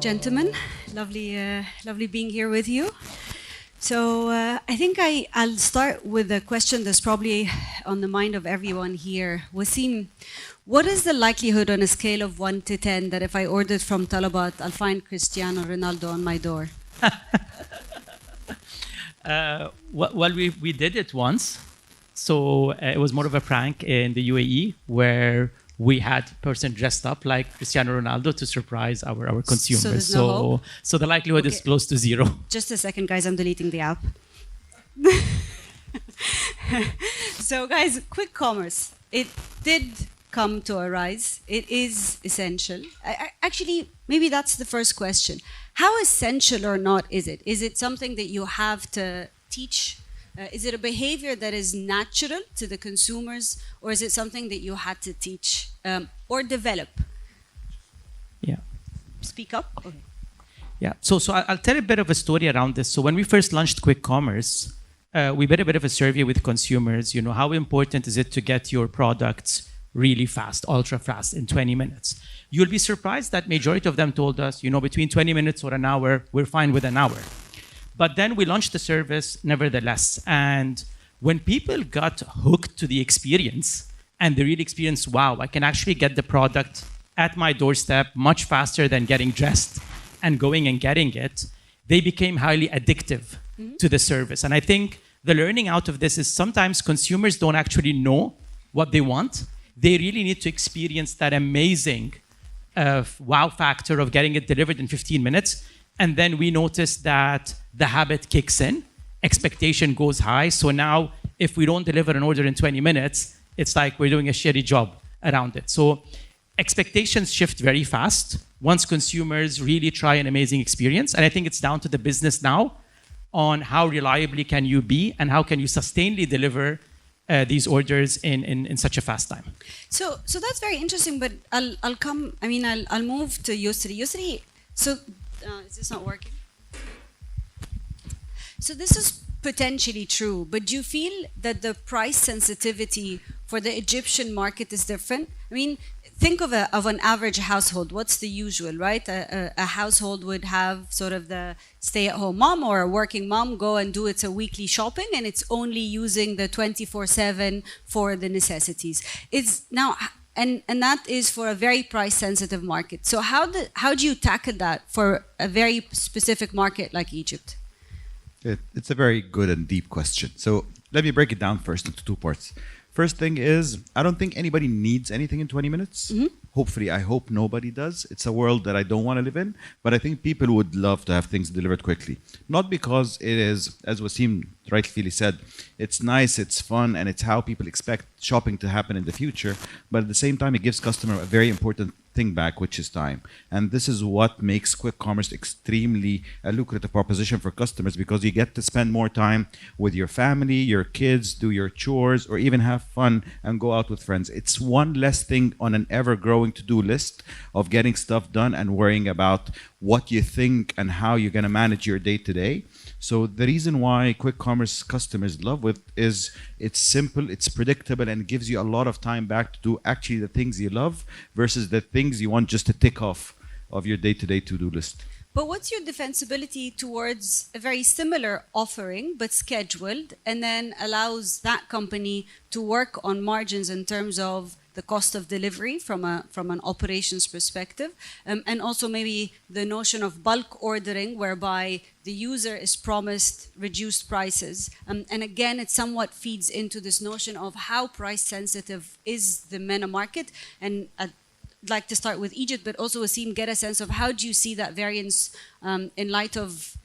gentlemen. Lovely being here with you. So I think I'll start with a question that's probably on the mind of everyone here. Wassim, what is the likelihood on a scale of 1 to 10 that if I ordered from Talabat, I'll find Cristiano Ronaldo on my door? Well, we did it once. So it was more of a prank in the UAE where we had a person dressed up like Cristiano Ronaldo to surprise our consumers. So there's no hope? So the likelihood is close to zero. Just a second, guys. I'm deleting the app. So, guys, quick commerce. It did come to a rise. It is essential. Actually, maybe that's the first question. How essential or not is it? Is it something that you have to teach? Is it a behavior that is natural to the consumers, or is it something that you had to teach or develop? Yeah. Speak up. Okay. Yeah. So I'll tell a bit of a story around this. So when we first launched Quick Commerce, we did a bit of a survey with consumers. You know, how important is it to get your products really fast, ultra fast, in 20 minutes? You'll be surprised that majority of them told us, you know, between 20 minutes or an hour, we're fine with an hour. But then we launched the service nevertheless. And when people got hooked to the experience and they really experienced, wow, I can actually get the product at my doorstep much faster than getting dressed and going and getting it, they became highly addictive to the service. And I think the learning out of this is sometimes consumers don't actually know what they want. They really need to experience that amazing wow factor of getting it delivered in 15 minutes. And then we notice that the habit kicks in, expectation goes high. So now if we don't deliver an order in 20 minutes, it's like we're doing a shitty job around it. So expectations shift very fast once consumers really try an amazing experience. And I think it's down to the business now on how reliably can you be and how can you sustainably deliver these orders in such a fast time. So that's very interesting, but I'll move to Yousry. Yousry, so is this not working? So this is potentially true, but do you feel that the price sensitivity for the Egyptian market is different? I mean, think of an average household. What's the usual, right? A household would have sort of the stay-at-home mom or a working mom go and do its a weekly shopping, and it's only using the 24/7 for the necessities. And that is for a very price-sensitive market. So how do you tackle that for a very specific market like Egypt? It's a very good and deep question. So let me break it down first into two parts. First thing is, I don't think anybody needs anything in 20 minutes. Hopefully, I hope nobody does. It's a world that I don't want to live in, but I think people would love to have things delivered quickly. Not because it is, as Wassim rightfully said, it's nice, it's fun, and it's how people expect shopping to happen in the future, but at the same time, it gives customer a very important thing back, which is time. And this is what makes quick commerce extremely a lucrative proposition for customers, because you get to spend more time with your family, your kids, do your chores, or even have fun and go out with friends. It's one less thing on an ever-growing to-do list of getting stuff done and worrying about what you think and how you're going to manage your day-to-day. So the reason why quick commerce customers love it is it's simple, it's predictable, and it gives you a lot of time back to do actually the things you love versus the things you want just to tick off of your day-to-day to-do list. But what's your defensibility towards a very similar offering but scheduled, and then allows that company to work on margins in terms of the cost of delivery from an operations perspective, and also maybe the notion of bulk ordering, whereby the user is promised reduced prices. And again, it somewhat feeds into this notion of how price sensitive is the MENA market. And I'd like to start with Egypt, but also Wassim, get a sense of how do you see that variance in light of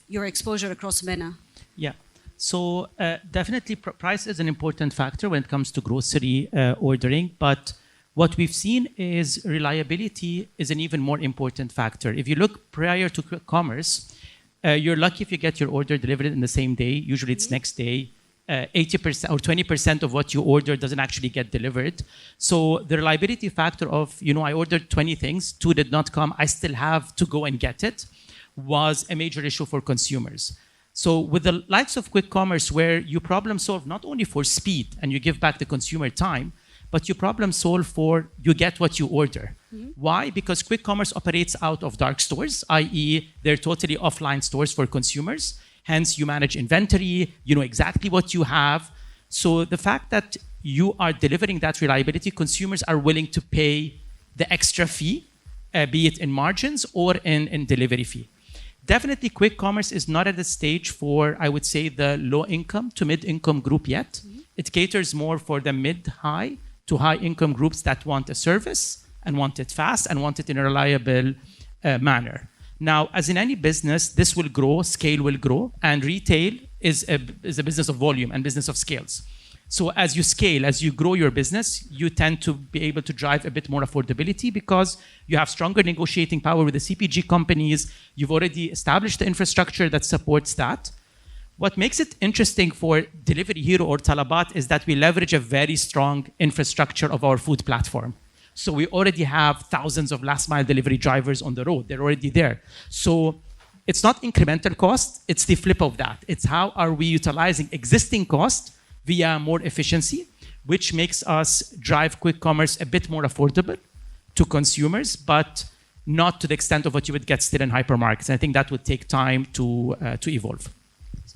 your exposure across MENA? Yeah. So definitely price is an important factor when it comes to grocery ordering, but what we've seen is reliability is an even more important factor. If you look prior to quick commerce, you're lucky if you get your order delivered in the same day. Usually it's next day. 80% or 20% of what you order doesn't actually get delivered. So the reliability factor of, you know, I ordered 20 things, 2 did not come, I still have to go and get it, was a major issue for consumers. So with the likes of quick commerce, where you problem solve not only for speed and you give back the consumer time, but you problem solve for you get what you order. Why? Because quick commerce operates out of dark stores, i.e. they're totally offline stores for consumers. Hence, you manage inventory, you know exactly what you have. So the fact that you are delivering that reliability, consumers are willing to pay the extra fee, be it in margins or in delivery fee. Definitely, quick commerce is not at the stage for, I would say, the low income to mid income group yet. It caters more for the mid, high to high income groups that want a service and want it fast and want it in a reliable manner. Now, as in any business, this will grow, scale will grow, and retail is a business of volume and business of scales. So as you scale, as you grow your business, you tend to be able to drive a bit more affordability because you have stronger negotiating power with the CPG companies. You've already established the infrastructure that supports that. What makes it interesting for Delivery Hero or Talabat is that we leverage a very strong infrastructure of our food platform. So we already have thousands of last mile delivery drivers on the road. They're already there. So it's not incremental cost, it's the flip of that. It's how are we utilizing existing cost via more efficiency, which makes us drive quick commerce a bit more affordable to consumers, but not to the extent of what you would get still in hypermarkets. And I think that would take time to evolve.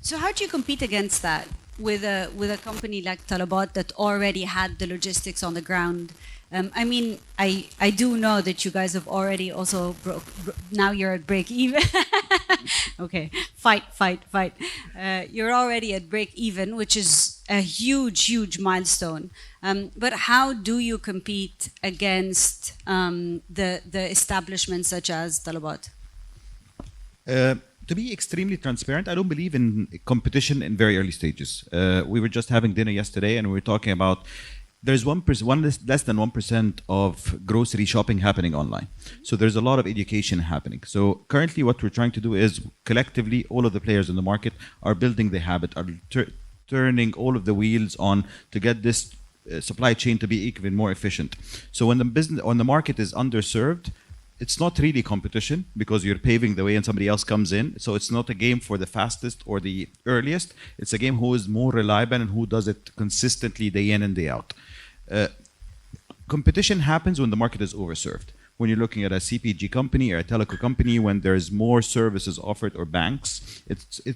So how do you compete against that with a company like Talabat that already had the logistics on the ground? I mean, I do know that you guys have already also now you're at break even. Okay, fight. You're already at break even, which is a huge milestone. But how do you compete against the establishments such as Talabat? To be extremely transparent, I don't believe in competition in very early stages. We were just having dinner yesterday and we were talking about there's less than 1% of grocery shopping happening online. So there's a lot of education happening. So currently what we're trying to do is collectively, all of the players in the market are building the habit, are turning all of the wheels on to get this supply chain to be even more efficient. So when the market is underserved, it's not really competition because you're paving the way and somebody else comes in. So it's not a game for the fastest or the earliest. It's a game who is more reliable and who does it consistently day in and day out. Competition happens when the market is overserved. When you're looking at a CPG company or a telco company, when there's more services offered or banks,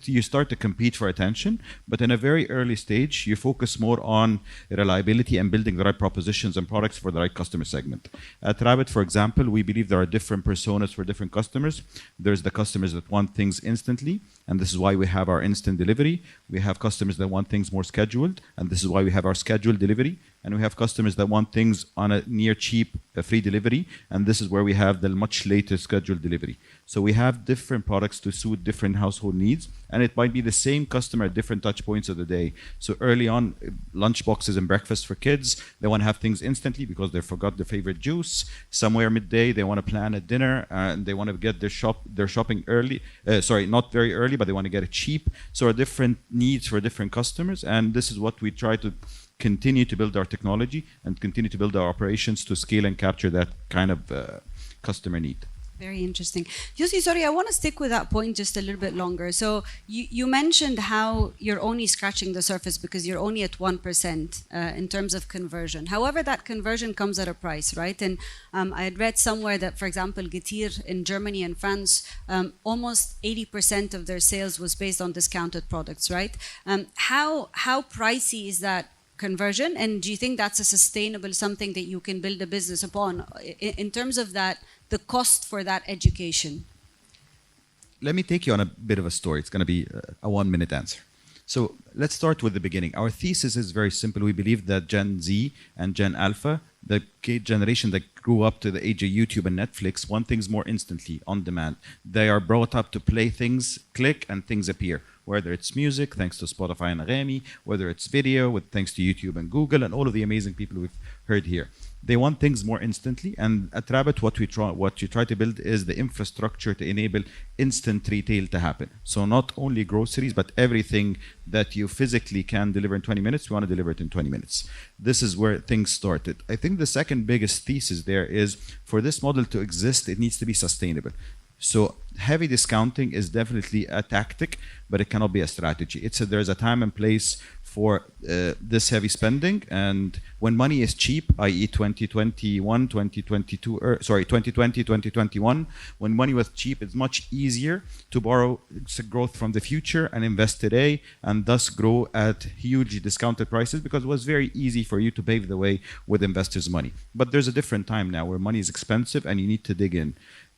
you start to compete for attention. But in a very early stage, you focus more on reliability and building the right propositions and products for the right customer segment. At Rabbit, for example, we believe there are different personas for different customers. There's the customers that want things instantly, and this is why we have our instant delivery. We have customers that want things more scheduled, and this is why we have our scheduled delivery. And we have customers that want things on a near cheap free delivery, and this is where we have the much later scheduled delivery. So we have different products to suit different household needs, and it might be the same customer at different touch points of the day. So early on, lunch boxes and breakfast for kids, they want to have things instantly because they forgot their favorite juice. Somewhere midday, they want to plan a dinner, and they want to get their shopping early. Not very early, but they want to get it cheap. So are different needs for different customers, and this is what we try to continue to build our technology and continue to build our operations to scale and capture that kind of customer need. Very interesting. Yousry, sorry, I want to stick with that point just a little bit longer. So you mentioned how you're only scratching the surface because you're only at 1% in terms of conversion. However, that conversion comes at a price, right? And I had read somewhere that, for example, Adhere in Germany and France, almost 80% of their sales was based on discounted products, right? How pricey is that conversion, and do you think that's a sustainable something that you can build a business upon in terms of that, the cost for that education? Let me take you on a bit of a story. It's going to be a 1-minute answer. So let's start with the beginning. Our thesis is very simple. We believe that Gen Z and Gen Alpha, the generation that grew up to the age of YouTube and Netflix, want things more instantly, on demand. They are brought up to play things, click, and things appear. Whether it's music, thanks to Spotify and Agami, whether it's video, thanks to YouTube and Google, and all of the amazing people we've heard here. They want things more instantly, and at Rabbit, what you try to build is the infrastructure to enable instant retail to happen. So not only groceries, but everything that you physically can deliver in 20 minutes, we want to deliver it in 20 minutes. This is where things started. I think the second biggest thesis there is for this model to exist, it needs to be sustainable. So heavy discounting is definitely a tactic, but it cannot be a strategy. There's a time and place for this heavy spending. And when money is cheap, i.e. 2021, 2022, 2020, 2021, when money was cheap, it's much easier to borrow growth from the future and invest today, and thus grow at hugely discounted prices, because it was very easy for you to pave the way with investors' money. But there's a different time now where money is expensive and you need to dig in.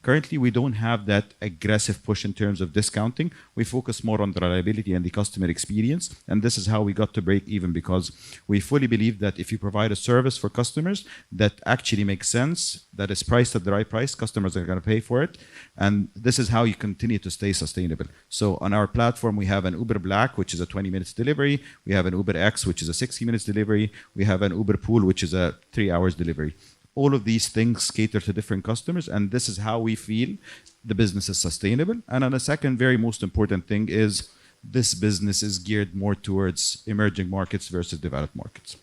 Currently, we don't have that aggressive push in terms of discounting. We focus more on the reliability and the customer experience. And this is how we got to break even, because we fully believe that if you provide a service for customers that actually makes sense, that is priced at the right price, customers are going to pay for it. And this is how you continue to stay sustainable. So on our platform, we have an Uber Black, which is a 20 minutes delivery. We have an Uber X, which is a 60 minutes delivery. We have an Uber Pool, which is a 3 hours delivery. All of these things cater to different customers, and this is how we feel the business is sustainable. And then a second very most important thing is this business is geared more towards emerging markets versus developed markets.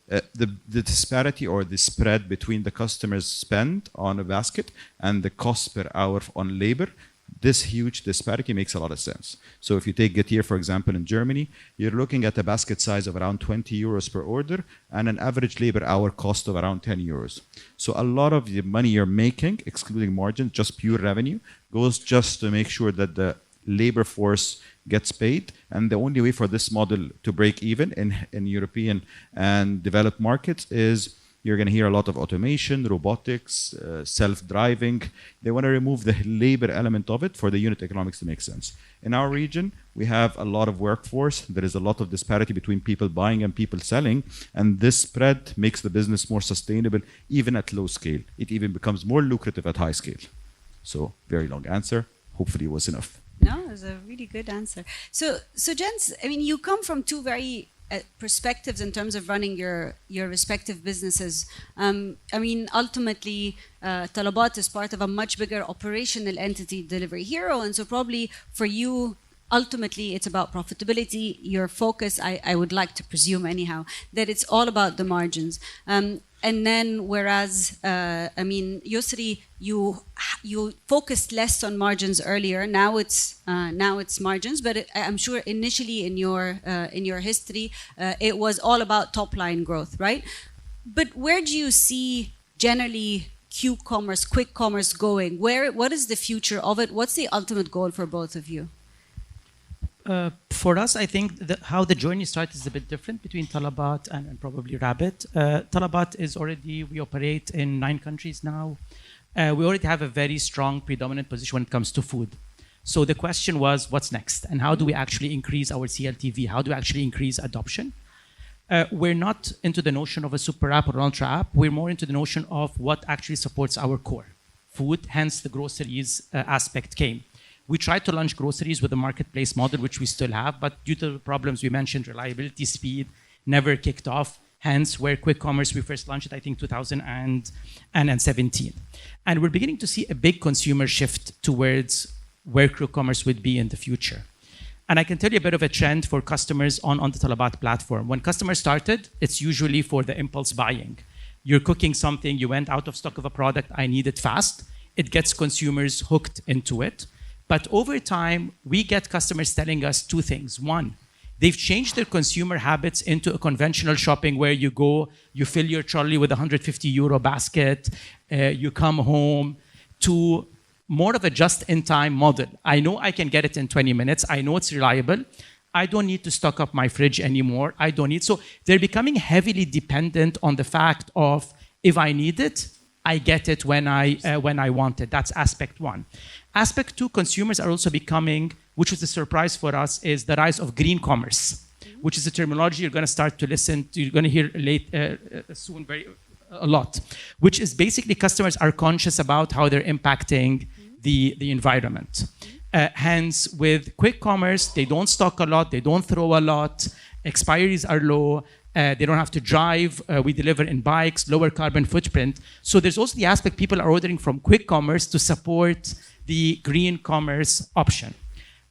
The disparity or the spread between the customer's spend on a basket and the cost per hour on labor, this huge disparity makes a lot of sense. So if you take Adhere, for example, in Germany, you're looking at a basket size of around 20 euros per order and an average labor hour cost of around 10 euros. So a lot of the money you're making, excluding margins, just pure revenue, goes just to make sure that the labor force gets paid. And the only way for this model to break even in European and developed markets is you're going to hear a lot of automation, robotics, self-driving. They want to remove the labor element of it for the unit economics to make sense. In our region, we have a lot of workforce. There is a lot of disparity between people buying and people selling. And this spread makes the business more sustainable, even at low scale. It even becomes more lucrative at high scale. So, very long answer. Hopefully it was enough. No, it was a really good answer. So gents, I mean, you come from two very perspectives in terms of running your respective businesses. I mean, ultimately, Talabat is part of a much bigger operational entity, Delivery Hero, and so probably for you, ultimately, it's about profitability. Your focus, I would like to presume anyhow, that it's all about the margins. And then, whereas, I mean, Yousry, you focused less on margins earlier. Now it's margins, but I'm sure initially in your history, it was all about top line growth, right? But where do you see generally Q-commerce, quick commerce going? What is the future of it? What's the ultimate goal for both of you? For us, I think how the journey started is a bit different between Talabat and probably Rabbit. Talabat is already, we operate in 9 countries now. We already have a very strong predominant position when it comes to food. So the question was, what's next? And how do we actually increase our CLTV? How do we actually increase adoption? We're not into the notion of a super app or an ultra app. We're more into the notion of what actually supports our core. Food, hence the groceries aspect came. We tried to launch groceries with a marketplace model, which we still have, but due to the problems we mentioned, reliability, speed, never kicked off. Hence, where quick commerce, we first launched it, I think, 2017. And we're beginning to see a big consumer shift towards where quick commerce would be in the future. And I can tell you a bit of a trend for customers on the Talabat platform. When customers started, it's usually for the impulse buying. You're cooking something, you went out of stock of a product, I need it fast. It gets consumers hooked into it. But over time, we get customers telling us 2 things. One, they've changed their consumer habits into a conventional shopping where you go, you fill your trolley with a €150 basket, you come home, to more of a just-in-time model. I know I can get it in 20 minutes. I know it's reliable. I don't need to stock up my fridge anymore. So they're becoming heavily dependent on the fact of, if I need it, I get it when I want it. That's aspect 1. Aspect 2, consumers are also becoming, which was a surprise for us, is the rise of green commerce, which is a terminology you're going to start to listen to, you're going to hear soon a lot, which is basically customers are conscious about how they're impacting the environment. Hence, with quick commerce, they don't stock a lot, they don't throw a lot, expiries are low, they don't have to drive, we deliver in bikes, lower carbon footprint. So there's also the aspect people are ordering from quick commerce to support the green commerce option.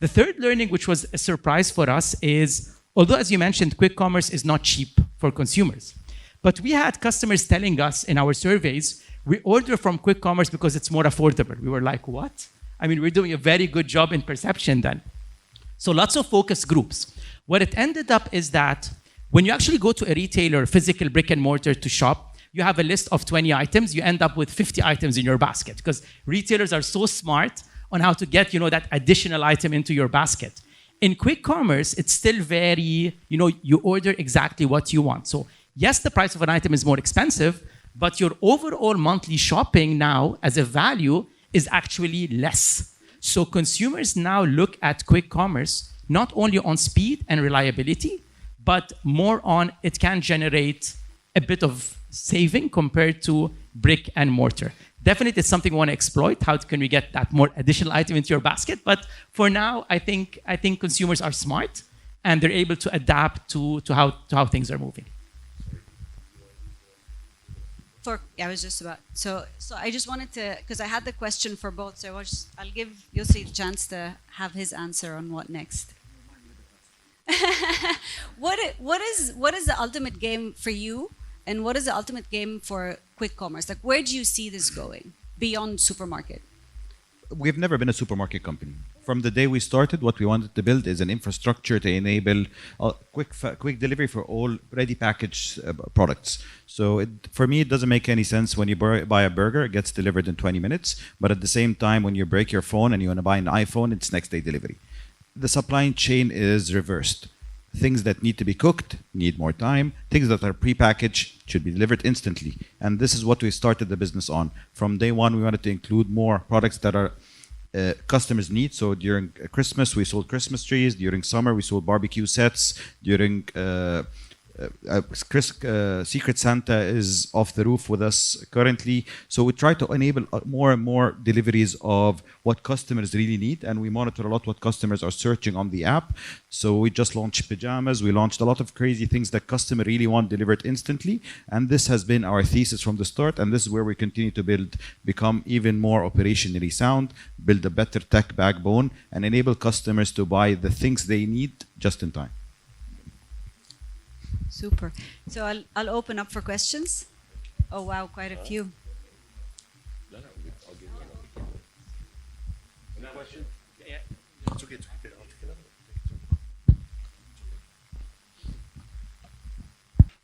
The third learning, which was a surprise for us, is, although as you mentioned, quick commerce is not cheap for consumers, but we had customers telling us in our surveys, we order from quick commerce because it's more affordable. We were like, what? I mean, we're doing a very good job in perception then. So lots of focus groups. What it ended up is that When you actually go to a retailer, physical brick and mortar to shop, you have a list of 20 items, you end up with 50 items in your basket because retailers are so smart on how to get, that additional item into your basket. In quick commerce, it's still very, you order exactly what you want. So yes, the price of an item is more expensive, but your overall monthly shopping now as a value is actually less. So consumers now look at quick commerce not only on speed and reliability, but more on it can generate a bit of saving compared to brick and mortar. Definitely it's something we want to exploit. How can we get that more additional item into your basket? But for now, I think consumers are smart and they're able to adapt to how things are moving. I was just about so I just wanted to, because I had the question for both, so I'll give Yousry the chance to have his answer on what next. What is the ultimate game for you, and what is the ultimate game for quick commerce? Like, where do you see this going beyond supermarket? We've never been a supermarket company. From the day we started, what we wanted to build is an infrastructure to enable quick delivery for all ready packaged products. So for me, it doesn't make any sense when you buy a burger, it gets delivered in 20 minutes. But at the same time, when you break your phone and you want to buy an iPhone, it's next day delivery. The supply chain is reversed. Things that need to be cooked need more time. Things that are prepackaged should be delivered instantly. And this is what we started the business on. From day one, we wanted to include more products that are customers need. So during Christmas, we sold Christmas trees. During summer, we sold barbecue sets. During Secret Santa is off the roof with us currently. So we try to enable more and more deliveries of what customers really need, and we monitor a lot what customers are searching on the app. So we just launched pajamas. We launched a lot of crazy things that customers really want delivered instantly, and this has been our thesis from the start, and this is where we continue to become even more operationally sound, build a better tech backbone, and enable customers to buy the things they need just in time. Super. So I'll open up for questions. Oh wow, quite a few.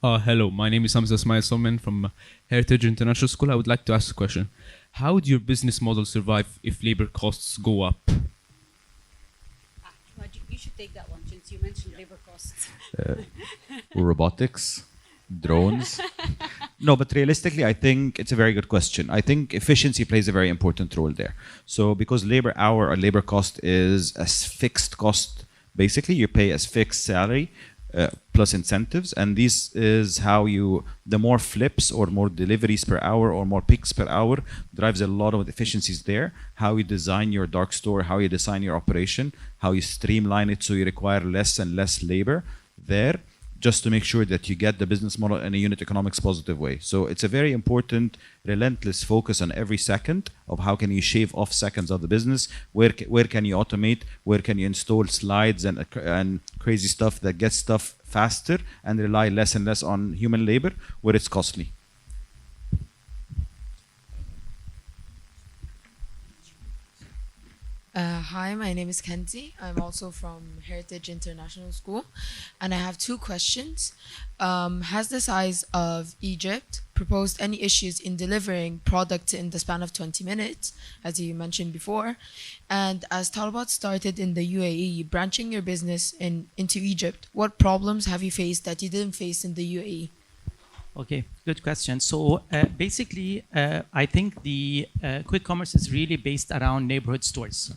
Hello, my name is Hamza Ismail Somen from Heritage International School. I would like to ask a question. How would your business model survive if labor costs go up? You should take that one since you mentioned labor costs. Robotics, drones. No, but realistically, I think it's a very good question. I think efficiency plays a very important role there. So because labor hour or labor cost is a fixed cost, basically you pay as fixed salary plus incentives, and this is how the more flips or more deliveries per hour or more picks per hour drives a lot of efficiencies there. How you design your dark store, how you design your operation, how you streamline it so you require less and less labor there, just to make sure that you get the business model in a unit economics positive way. So it's a very important, relentless focus on every second of how can you shave off seconds of the business, where can you automate, where can you install slides and crazy stuff that gets stuff faster and rely less and less on human labor where it's costly. Hi, my name is Kenzie. I'm also from Heritage International School, and I have two questions. Has the size of Egypt proposed any issues in delivering products in the span of 20 minutes, as you mentioned before? And as Talabat started in the UAE, branching your business into Egypt, what problems have you faced that you didn't face in the UAE? Okay, good question. So basically, I think the quick commerce is really based around neighborhood stores.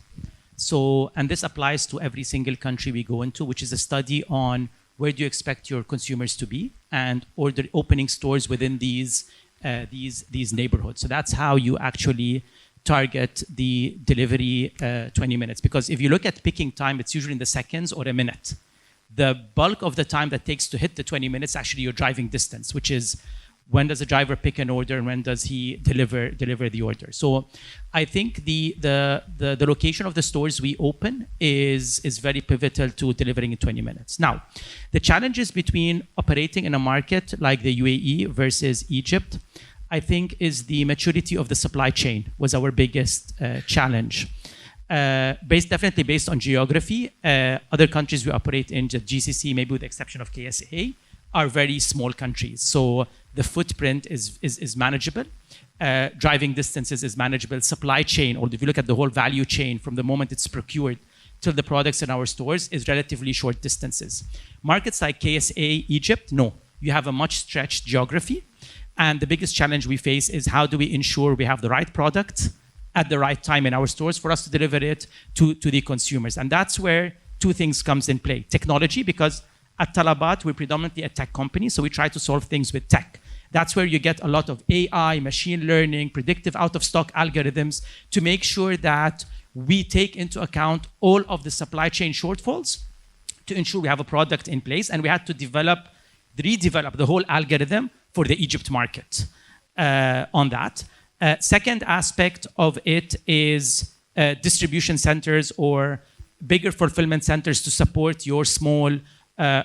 So, and this applies to every single country we go into, which is a study on where do you expect your consumers to be and opening stores within these neighborhoods. So that's how you actually target the delivery 20 minutes. Because if you look at picking time, it's usually in the seconds or a minute. The bulk of the time that takes to hit the 20 minutes, actually your driving distance, which is when does the driver pick an order and when does he deliver the order. So I think the location of the stores we open is very pivotal to delivering in 20 minutes. Now, the challenges between operating in a market like the UAE versus Egypt, I think is the maturity of the supply chain was our biggest challenge. Definitely based on geography. Other countries we operate in, just GCC, maybe with the exception of KSA, are very small countries. So the footprint is manageable. Driving distances is manageable. Supply chain, or if you look at the whole value chain from the moment it's procured till the products in our stores, is relatively short distances. Markets like KSA, Egypt, no. You have a much stretched geography. And the biggest challenge we face is how do we ensure we have the right product at the right time in our stores for us to deliver it to the consumers. And that's where two things comes in play. Technology, because at Talabat, we're predominantly a tech company, so we try to solve things with tech. That's where you get a lot of AI, machine learning, predictive out-of-stock algorithms to make sure that we take into account all of the supply chain shortfalls to ensure we have a product in place. And we had to redevelop the whole algorithm for the Egypt market on that. Second aspect of it is distribution centers or bigger fulfillment centers to support your small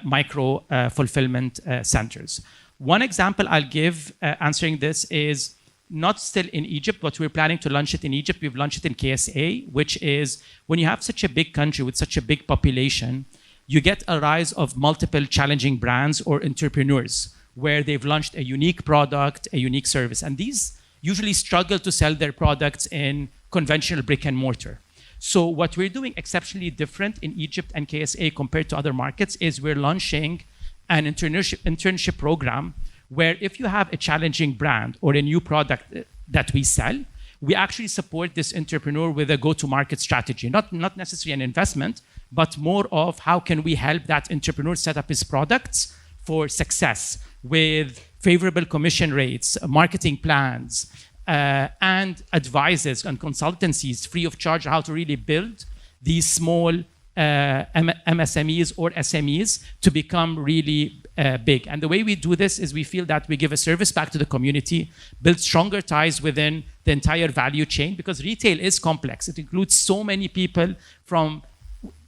micro fulfillment centers. One example I'll give answering this is not still in Egypt, but we're planning to launch it in Egypt. We've launched it in KSA, which is when you have such a big country with such a big population, you get a rise of multiple challenging brands or entrepreneurs where they've launched a unique product, a unique service. And these usually struggle to sell their products in conventional brick and mortar. So what we're doing exceptionally different in Egypt and KSA compared to other markets is we're launching an internship program where if you have a challenging brand or a new product that we sell, we actually support this entrepreneur with a go-to-market strategy. Not necessarily an investment, but more of how can we help that entrepreneur set up his products for success with favorable commission rates, marketing plans, and advisors and consultancies free of charge how to really build these small MSMEs or SMEs to become really big. And the way we do this is we feel that we give a service back to the community, build stronger ties within the entire value chain, because retail is complex. It includes so many people from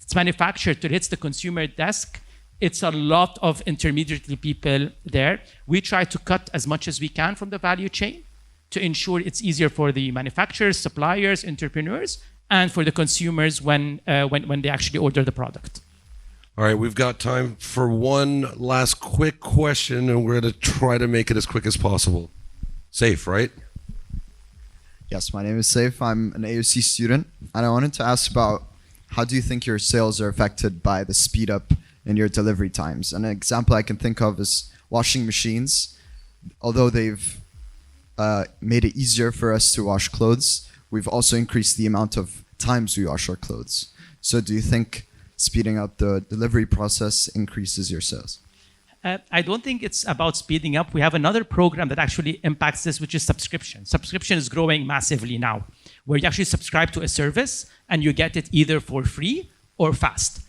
it's manufactured to hits the consumer desk. It's a lot of intermediary people there. We try to cut as much as we can from the value chain to ensure it's easier for the manufacturers, suppliers, entrepreneurs, and for the consumers when they actually order the product. All right, we've got time for one last quick question, and we're going to try to make it as quick as possible. Safe, right? Yes, my name is Saif. I'm an AOC student, and I wanted to ask about how do you think your sales are affected by the speed up in your delivery times? An example I can think of is washing machines. Although they've made it easier for us to wash clothes, we've also increased the amount of times we wash our clothes. So do you think speeding up the delivery process increases your sales? I don't think it's about speeding up. We have another program that actually impacts this, which is subscription. Subscription is growing massively now, where you actually subscribe to a service and you get it either for free or fast.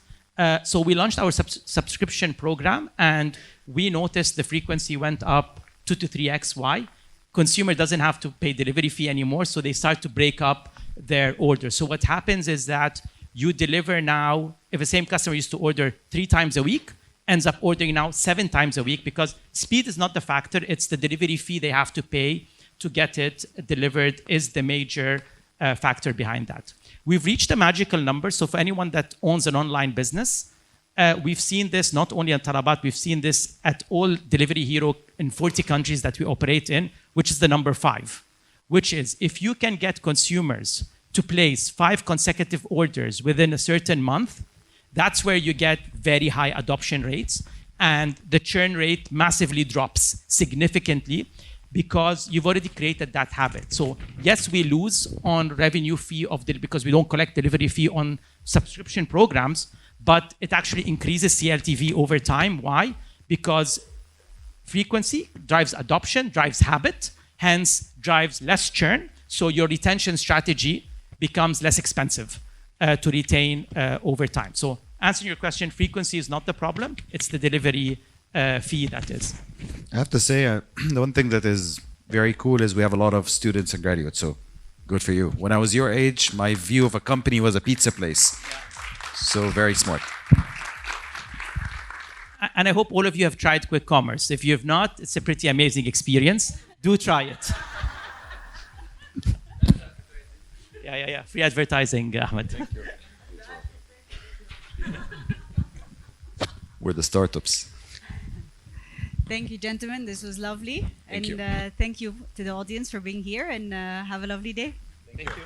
So we launched our subscription program, and we noticed the frequency went up 2 to 3x. Why? Consumer doesn't have to pay delivery fee anymore, so they start to break up their order. So what happens is that you deliver now, if the same customer used to order 3 times a week, ends up ordering now 7 times a week, because speed is not the factor, it's the delivery fee they have to pay to get it delivered is the major factor behind that. We've reached a magical number, so for anyone that owns an online business, we've seen this not only on Talabat, we've seen this at all Delivery Hero in 40 countries that we operate in, which is the number 5, which is if you can get consumers to place 5 consecutive orders within a certain month, that's where you get very high adoption rates, and the churn rate massively drops significantly because you've already created that habit. So yes, we lose on revenue fee because we don't collect delivery fee on subscription programs, but it actually increases CLTV over time. Why? Because frequency drives adoption, drives habit, hence drives less churn. So your retention strategy becomes less expensive to retain over time. So answering your question, frequency is not the problem. It's the delivery fee that is. I have to say, the one thing that is very cool is we have a lot of students and graduates, so good for you. When I was your age, my view of a company was a pizza place. So very smart. And I hope all of you have tried Quick Commerce. If you have not, it's a pretty amazing experience. Do try it. Yeah. Free advertising, Ahmed. Thank you. We're the startups. Thank you, gentlemen. This was lovely. Thank you. Thank you to the audience for being here, and have a lovely day. Thank you.